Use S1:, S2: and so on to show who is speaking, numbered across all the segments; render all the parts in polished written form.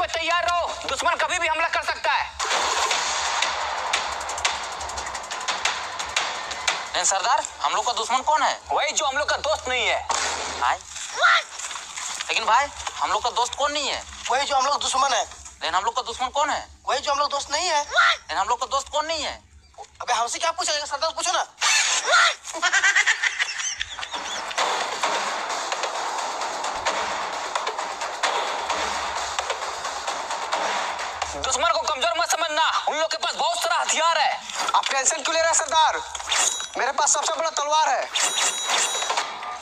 S1: पे तैयार रहो, दुश्मन कभी भी हमला कर सकता है।
S2: सरदार, हम लोग का दुश्मन कौन है?
S1: वही जो हम लोग का दोस्त नहीं है।
S2: भाई लेकिन भाई हम लोग का दोस्त कौन नहीं है?
S3: वही जो हम लोग दुश्मन है।
S2: लेकिन हम लोग का दुश्मन कौन है?
S3: वही जो हम लोग दोस्त नहीं है।
S2: लेकिन हम लोग का दोस्त कौन नहीं है?
S3: अबे हमसे क्या पूछेगा सरदार, पूछो ना।
S1: दुश्मन को कमजोर मत समझना, उन लोग के पास बहुत सारा हथियार है।
S3: आप टेंशन क्यों ले रहे हैं सरदार? मेरे पास सबसे बड़ा तलवार है।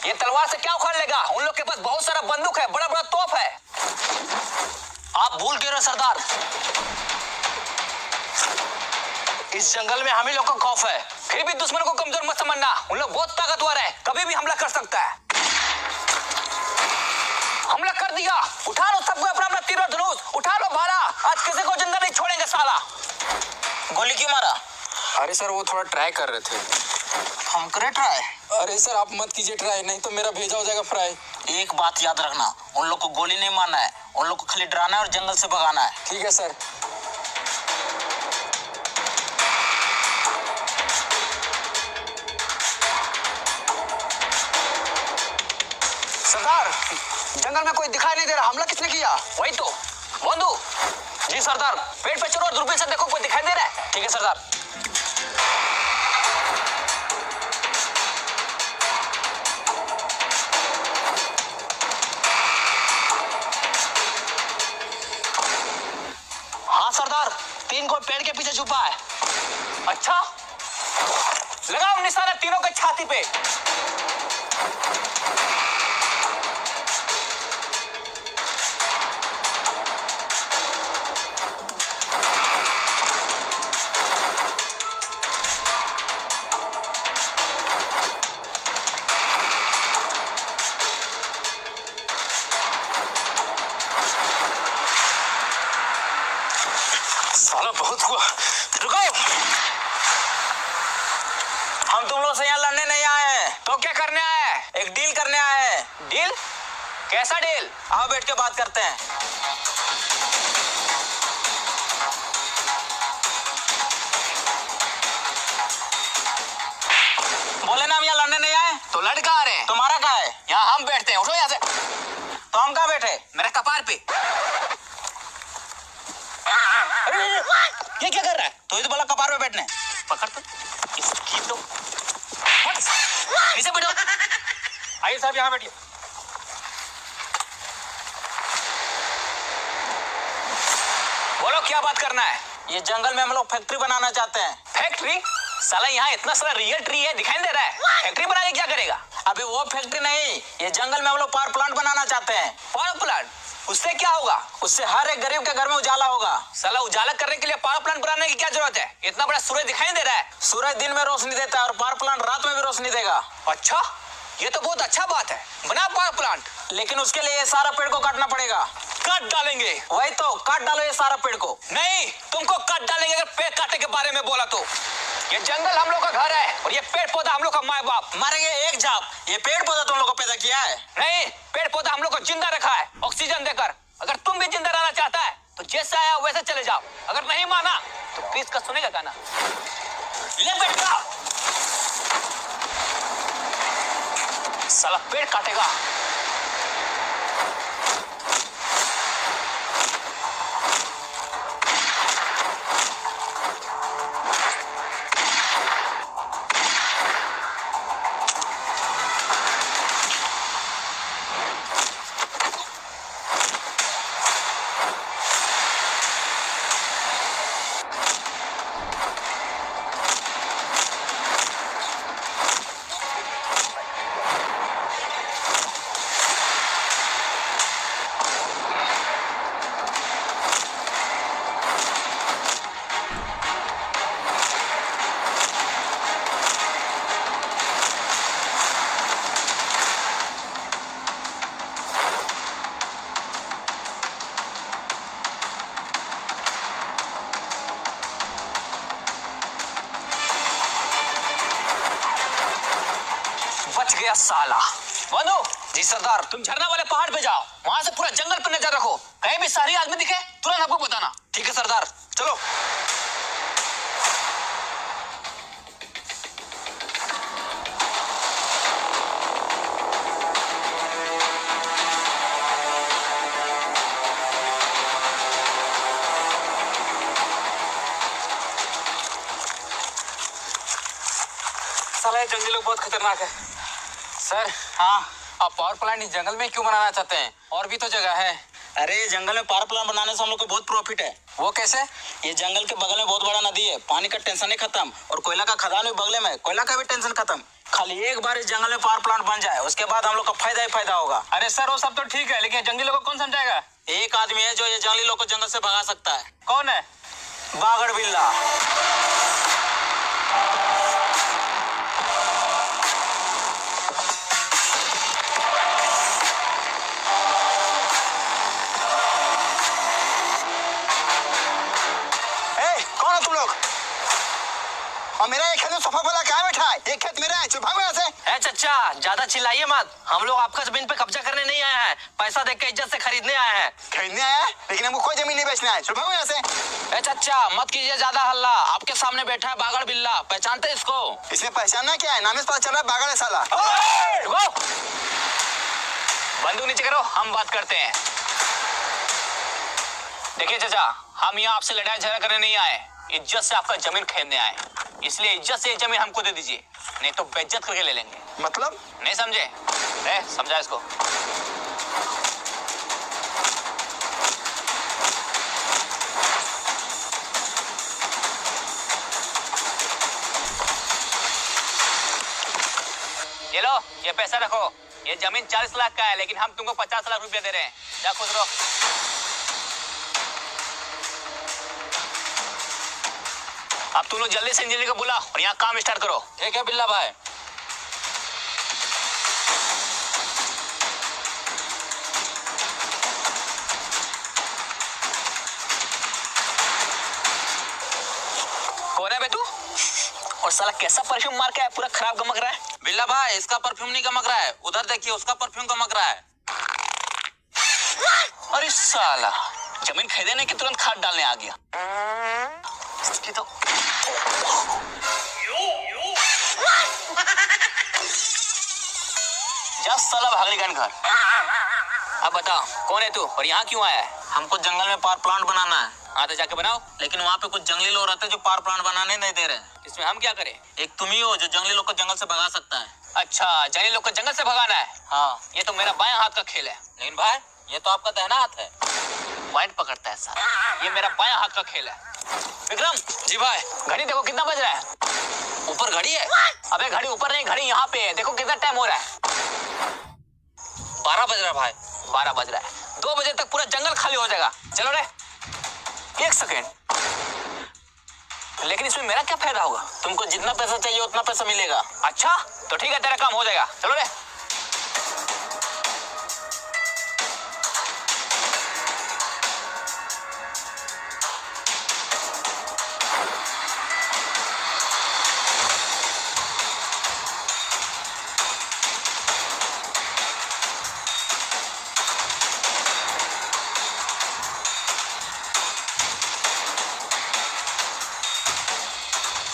S1: ये तलवार से क्या उखाड़ लेगा? उन लोग के पास बहुत सारा बंदूक है, बड़ा बड़ा तोप है।
S2: आप भूल गए सरदार,
S3: इस जंगल में हम ही लोग का खौफ है।
S1: फिर भी दुश्मन को कमजोर मत समझना, उन लोग बहुत ताकतवर है, कभी भी हमला कर सकता है। हमला कर दिया, उठा लो सबको अपना अपना तीर और धनुष, उठा लो भाला, आज किसी को जिंदा नहीं छोड़ेंगे साला।
S2: गोली क्यों मारा?
S4: अरे सर वो थोड़ा ट्राई कर रहे थे।
S2: हम करे ट्राई?
S4: अरे सर आप मत कीजिए ट्राई, नहीं तो मेरा भेजा हो जाएगा फ्राई।
S2: एक बात याद रखना, उन लोग को गोली नहीं मारना है, उन लोग को खाली डराना है और जंगल से भगाना है।
S4: ठीक है सर।
S3: सरदार, जंगल में कोई दिखाई नहीं दे रहा, हमला किसने किया?
S1: वही तो बंधु। जी सरदार, पेड़ पे चढ़ो और दूरबीन से देखो कोई दिखाई दे रहा है।
S2: ठीक है सरदार।
S3: हाँ सरदार, 3 कोई पेड़ के पीछे छुपा है।
S1: अच्छा, लगाओ निशाना तीनों के छाती पे।
S3: साला बहुत हुआ, रुको।
S2: हम तुम लोग से यहाँ लड़ने नहीं आए हैं,
S1: तो क्या करने आए हैं?
S2: एक डील करने आए हैं।
S1: डील? कैसा डील?
S2: आओ बैठ के बात करते हैं। बोले ना हम यहाँ लड़ने नहीं आए।
S1: तो लड़का आ रहे हैं।
S2: तुम्हारा कहाँ है?
S1: यहाँ हम बैठते हैं, उठो यहाँ से।
S2: तो हम कहाँ बैठे?
S1: मेरे कपार पे। ये क्या कर रहा है?
S2: तो ही तो बोला कपार पे बैठने।
S1: पकड़ तो इसकी तो नीचे बैठो।
S4: आइए साहब यहाँ बैठिए।
S1: बोलो क्या बात करना है?
S2: ये जंगल में हम लोग फैक्ट्री बनाना चाहते हैं।
S1: फैक्ट्री? साला यहाँ इतना सारा रियल ट्री है, दिखाई दे रहा है। फैक्ट्री बना के क्या करेगा?
S2: अभी वो फैक्ट्री नहीं, ये जंगल में हम लोग पावर प्लांट बनाना चाहते हैं।
S1: Power plant? उससे क्या होगा?
S2: उससे हर एक गरीब के घर में उजाला होगा।
S1: साला उजाला करने के लिए पावर प्लांट बनाने की क्या जरूरत है? इतना बड़ा सूरज दिखाई दे रहा है।
S2: सूरज दिन में रोशनी देता है और पावर प्लांट रात में भी रोशनी देगा।
S1: अच्छा, ये तो बहुत अच्छा बात है, बना पावर प्लांट।
S2: लेकिन उसके लिए ये सारा पेड़ को काटना पड़ेगा।
S1: काट डालेंगे।
S2: वही तो, काट डालो ये सारा पेड़ को।
S1: नहीं, तुमको काट डालेंगे अगर पेड़ काटने के बारे में बोला तो। ये जंगल हम लोग का घर है और ये पेड़ पौधा हम लोग का माँ बाप।
S2: मारेंगे एक झाप। ये पेड़ पौधा तुम लोग को पैदा किया है?
S1: नहीं, पेड़ पौधा हम लोग को जिंदा रखा है ऑक्सीजन देकर। अगर तुम भी जिंदा रहना चाहता है तो जैसे आया वैसे चले जाओ, अगर नहीं माना तो प्लीज का सुनेगा गाना। ले बेटा, साला पेड़ काटेगा। बच गया साला। बंधु, जी सरदार। तुम झरना वाले पहाड़ पे जाओ, वहां से पूरा जंगल पर नजर रखो, कहीं भी सारी आदमी दिखे तुरंत हमको बताना।
S3: ठीक है सरदार, चलो।
S1: साला ये जंगली लोग बहुत खतरनाक है।
S4: सर हाँ, आप पावर प्लांट इस जंगल में क्यों बनाना चाहते हैं? और भी तो जगह है।
S2: अरे ये जंगल में पावर प्लांट बनाने से हम लोग को बहुत प्रॉफिट है।
S4: वो कैसे?
S2: ये जंगल के बगल में बहुत बड़ा नदी है, पानी का टेंशन ही खत्म, और कोयला का खदान भी बगल में, कोयला का भी टेंशन खत्म। खाली एक बार इस जंगल में पावर प्लांट बन जाए, उसके बाद हम लोग का फायदा ही फायदा होगा।
S1: अरे सर वो सब तो ठीक है, लेकिन जंगली लोग को कौन समझाएगा?
S2: एक आदमी है जो ये जंगली लोग को जंगल से भगा सकता है।
S1: कौन है?
S2: बागड़ बिल्ला।
S3: कौन हो तुम लोग? और मेरा एक खेत में सोफा वाला कहाँ बैठा है? एक खेत मेरा है, चुप भागो यहाँ से।
S1: ए चचा, ज्यादा चिल्लाइए मत, हम लोग आपका जमीन पे कब्जा करने नहीं आए हैं, पैसा देख के इज्जत से खरीदने आए हैं।
S3: खरीदने आया है, लेकिन हमको कोई जमीन नहीं बेचना है, चुप भागो यहाँ से।
S1: ए चचा, मत कीजिए ज्यादा हल्ला, आपके सामने बैठा है बागड़ बिल्ला, पहचानते इसको?
S3: इसमें पहचानना क्या है? नाम से पता चल रहा है बागड़ है साला।
S1: रुको, बंदूक नीचे करो, हम बात करते हैं। देखिए चचा, हम यहाँ आपसे लड़ाई झगड़ा करने नहीं आए, इज्जत से आपका जमीन खरीदने आए, इसलिए इज्जत से ये जमीन हमको दे दीजिए, नहीं तो बेइज्जत करके ले लेंगे।
S3: मतलब?
S1: नहीं समझे? समझा इसको। ये लो, ये पैसा रखो, ये जमीन 40 लाख का है, लेकिन हम तुमको 50 लाख रुपया दे रहे हैं, जा खुश रहो। अब तुम लोग जल्दी से इंजीनियर को बुला और यहाँ काम स्टार्ट करो।
S4: ठीक है बिल्ला भाई।
S1: कौन है बे तू? और साला कैसा परफ्यूम मार के है, पूरा खराब गमक रहा है।
S2: बिल्ला भाई, इसका परफ्यूम नहीं गमक रहा है, उधर देखिए उसका परफ्यूम गमक रहा है।
S1: अरे साला, जमीन खरीदने के तुरंत खाद डालने आ गया। इसकी तो जा साला भागली गन घर। अब बता, कौन है तू और यहाँ क्यों आया है?
S2: हमको जंगल में पावर प्लांट बनाना है।
S1: हाँ तो जाके बनाओ।
S2: लेकिन वहाँ पे कुछ जंगली लोग रहते हैं जो पावर प्लांट बनाने नहीं दे रहे हैं।
S1: इसमें हम क्या करें?
S2: एक तुम ही हो जो जंगली लोग को जंगल से भगा सकता है।
S1: अच्छा, जंगली लोग को जंगल से भगाना है?
S2: हाँ।
S1: ये तो मेरा बायां हाथ का खेल है।
S2: लेकिन भाई, ये तो आपका दाहिना हाथ है।
S1: पॉइंट पकड़ता है साला, ये मेरा बायां हाथ का खेल है। विक्रम
S2: जी भाई।
S1: घड़ी देखो कितना बज रहा है।
S2: ऊपर घड़ी है?
S1: अबे घड़ी ऊपर नहीं, घड़ी यहाँ पे है, देखो कितना टाइम हो रहा है।
S2: 12 बज रहा है भाई।
S1: 12 बज रहा है, 2 बजे तक पूरा जंगल खाली हो जाएगा। चलो रे, 1 सेकेंड। लेकिन इसमें मेरा क्या फायदा होगा?
S2: तुमको जितना पैसा चाहिए उतना पैसा मिलेगा।
S1: अच्छा तो ठीक है, तेरा काम हो जाएगा। चलो रे।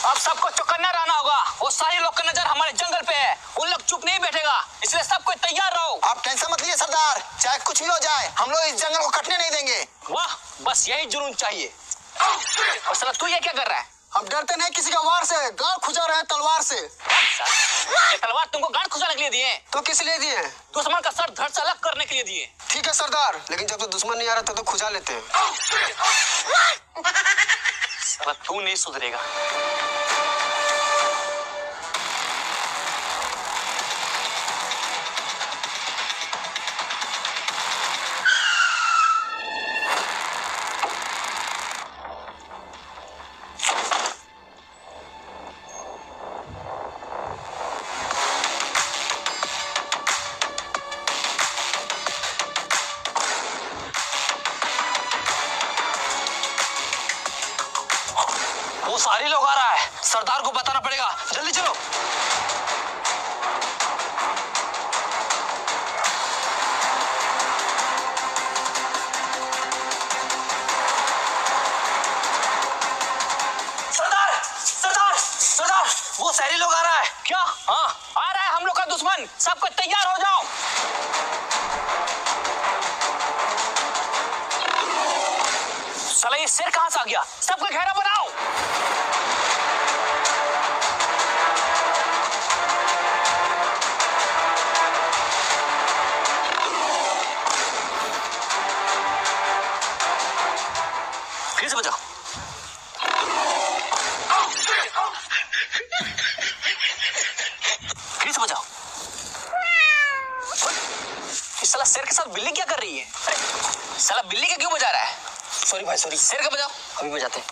S1: अब सबको चौकन्ना रहना होगा, वो सारे लोग का नजर हमारे जंगल पे है, उन लोग चुप नहीं बैठेगा, इसलिए सब कोई तैयार रहो।
S3: आप टेंशन मत लीजिए सरदार, चाहे कुछ भी हो जाए, हम लोग इस जंगल को कटने नहीं देंगे।
S1: वाह, बस यही जुनून चाहिए। और साला तू ये क्या कर रहा है?
S3: हम डरते नहीं किसी का वार से, गांव खुजा रहे हैं तलवार से।
S1: ये तलवार तुमको गांड खुजाने के लिए दिए?
S3: तो किस लिए दिए?
S1: दुश्मन का सर धड़ से अलग करने के लिए दिए।
S3: ठीक है सरदार, लेकिन जब तो दुश्मन नहीं आ रहा तो खुजा लेते हैं।
S1: साला तू नहीं सुधरेगा। वो सारे लोग आ रहा है, सरदार को बताना पड़ेगा, जल्दी चलो। साला ये शेर कहां से आ गया? सबको घेरा बनाओ। फिर से बजाओ। फिर से बजाओ। इस साला शेर के साथ बिल्ली क्या कर रही है? अरे साला बिल्ली का क्यों बजा रहा है?
S3: सॉरी भाई सॉरी।
S1: शेर का बजाओ। अभी बजाते हैं।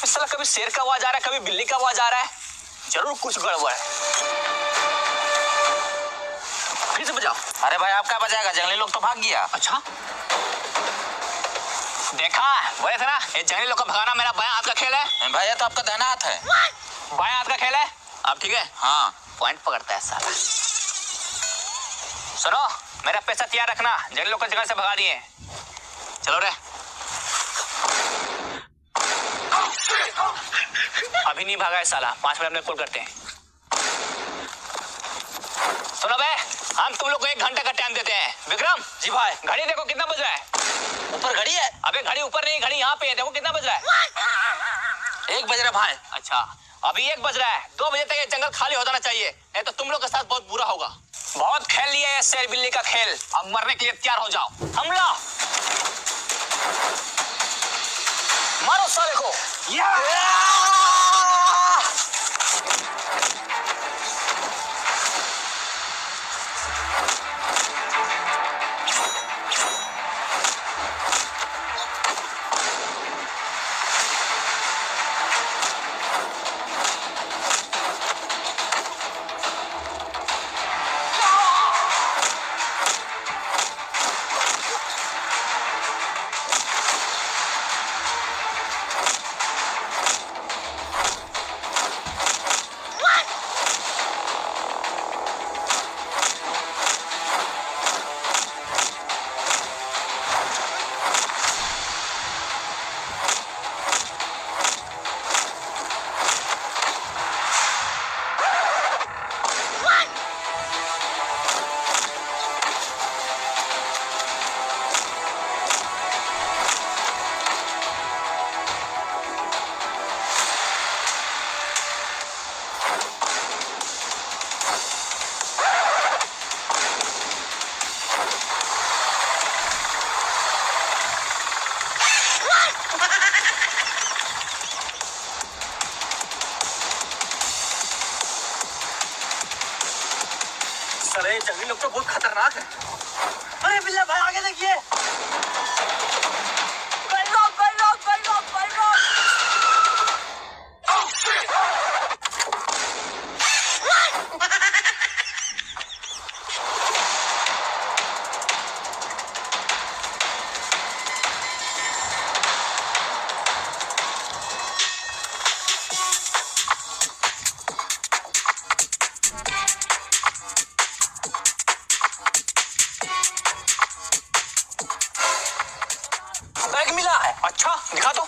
S1: इस साला कभी शेर का आवाज आ रहा है, कभी बिल्ली का आवाज आ रहा है। जरूर कुछ गड़बड़ है। फिर से बजाओ।
S2: अरे भाई आप क्या बजाएगा? जंगली लोग तो भाग गया।
S1: अच्छा देखा, बोले थे ना ये जंगली लोग को भगाना मेरा बायां हाथ का खेल है।
S2: भाई ये तो आपका दाहिना हाथ है।
S1: बायां हाथ का खेल है। अब ठीक है।
S2: हाँ
S1: पॉइंट पकड़ता है साला। सुनो, मेरा पैसा तैयार रखना, जंगली लोग को जगह से भगा दिए। चलो रे। अभी नहीं भागा है साला, 5 मिनट में कॉल करते हैं। सुनो बे, हम तुम लोग को 1 घंटे का टाइम देते हैं। विक्रम
S2: जी भाई।
S1: घड़ी देखो कितना बज रहा है।
S2: ऊपर घड़ी है।
S1: अबे घड़ी ऊपर नहीं, घड़ी यहाँ पे है, देखो कितना बज रहा है।
S2: 1 बज रहा भाई।
S1: अच्छा अभी 1 बज रहा है। 2 बजे तक ये जंगल खाली हो जाना चाहिए, नहीं तो तुम लोग के साथ बहुत बुरा होगा। बहुत खेल लिया है शेर बिल्ली का खेल, अब मरने के लिए तैयार हो जाओ। हमला मारो साले को। साले जंगली लोग तो बहुत खतरनाक है। अरे बिल्ला भाई आगे देखिए। बैग मिला है। अच्छा दिखा दो।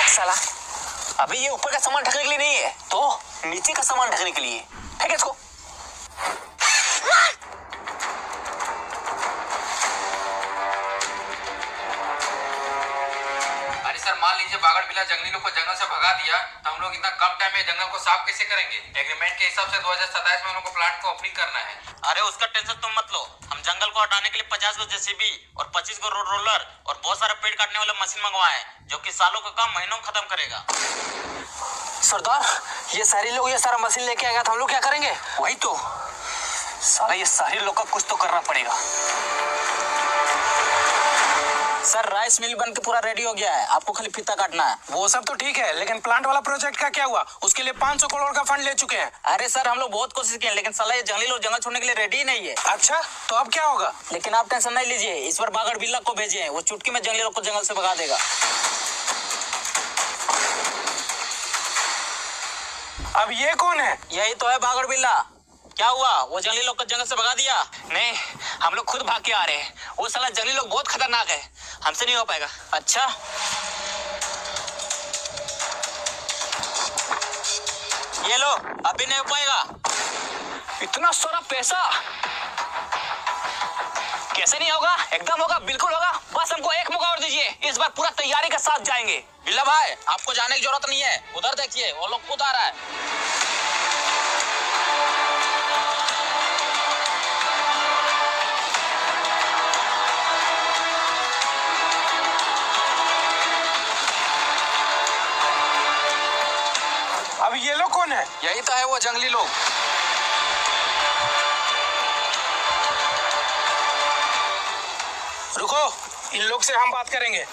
S1: साला अभी ये ऊपर का सामान ढकने के लिए नहीं है, तो नीचे का सामान ढकने के लिए। फेंक इसको।
S4: सर मान लीजिए बागड़ बिल्ला जंगली लोग को जंगल से भगा दिया, तो हम लोग इतना कम टाइम में जंगल को साफ कैसे करेंगे? एग्रीमेंट के हिसाब से 2027 में हम लोग को प्लांट को ओपनिंग करना है।
S2: अरे उसका टेंशन तुम मत लो। हम जंगल को हटाने के लिए 50 गो जेसीबी और 25 गो रोड रोलर और बहुत सारा पेड़ काटने वाला मशीन मंगवाए हैं, जो कि सालों का काम महीनों में खत्म करेगा।
S1: सरदार ये सारे लोग ये सारा मशीन लेके आएगा तो हम लोग क्या करेंगे? वही तो साला, ये सारे लोग का कुछ तो करना पड़ेगा।
S2: सर राइस मिल बन के पूरा रेडी हो गया है, आपको खाली फीता काटना है।
S5: वो सब तो ठीक है, लेकिन प्लांट वाला प्रोजेक्ट का क्या हुआ? उसके लिए 500 करोड़ का फंड ले चुके हैं।
S2: अरे सर हम लोग बहुत कोशिश किए, लेकिन साला ये जंगली लोग जंगल छोड़ने के लिए रेडी ही नहीं है।
S5: अच्छा तो अब क्या होगा?
S2: लेकिन आप टेंशन नहीं लीजिए, इस बार बागड़ बिल्ला को भेजे, वो चुटकी में जंगली लोग को जंगल से भगा देगा।
S5: अब ये कौन है?
S2: यही तो है बागड़ बिल्ला। क्या हुआ? वो जंगली लोग को जंगल से भगा दिया?
S1: नहीं, हम लोग खुद भाग के आ रहे हैं। वो साला जंगली लोग बहुत खतरनाक है, हमसे नहीं हो पाएगा।
S2: अच्छा, ये लो, अभी नहीं हो पाएगा।
S1: इतना सारा पैसा कैसे नहीं होगा? एकदम होगा, बिल्कुल होगा। बस हमको एक मौका और दीजिए, इस बार पूरा तैयारी के साथ जाएंगे।
S2: बिल्ला भाई, आपको जाने की जरूरत नहीं है। उधर देखिए, वो लोग खुद आ रहा है।
S5: अब ये लोग कौन है?
S4: यही तो है वो जंगली लोग।
S5: रुको, इन लोग से हम बात करेंगे।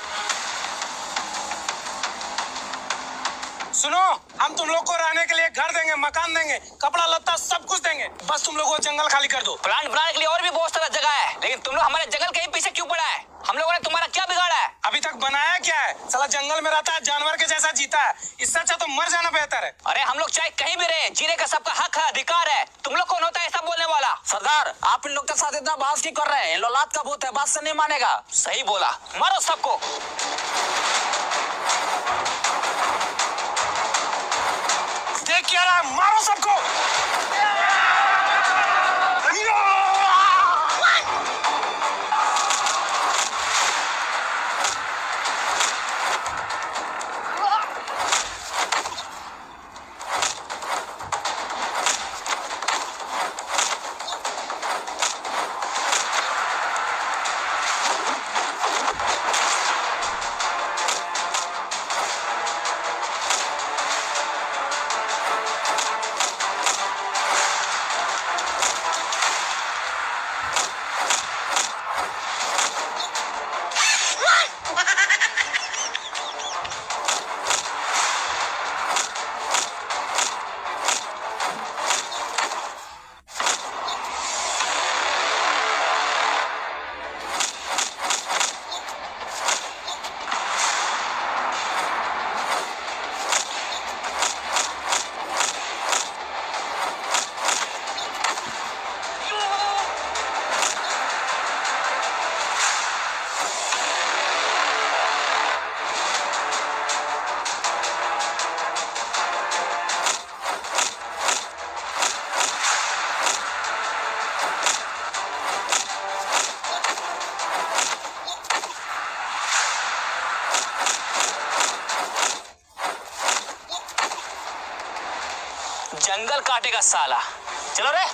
S5: सुनो, हम तुम लोग को रहने के लिए घर देंगे, मकान देंगे, कपड़ा लत्ता सब कुछ देंगे। बस तुम लोग वो जंगल खाली कर दो।
S1: प्लांट बनाने के लिए और भी बहुत सारा जगह है, लेकिन तुम लोग हमारे जंगल के ही पीछे क्यों पड़ा है? हम लोगों ने तुम्हारा क्या बिगाड़ा है?
S5: अभी तक बनाया क्या है? साला जंगल में रहता है, जानवर के जैसा जीता है। इससे अच्छा तो मर जाना बेहतर है।
S1: अरे हम लोग चाहे कहीं भी रहे, जीने का सबका हक है, अधिकार है। तुम लोग कौन होता है ऐसा बोलने वाला?
S2: सरदार, आप इन लोग के साथ इतना बहस क्यों कर रहे हैं? इन लोग लात का भूत है, बात से नहीं मानेगा।
S1: सही बोला, मारो सबको।
S5: देख क्या रहा है, मारो सबको।
S1: जंगल काटेगा साला। चलो रे।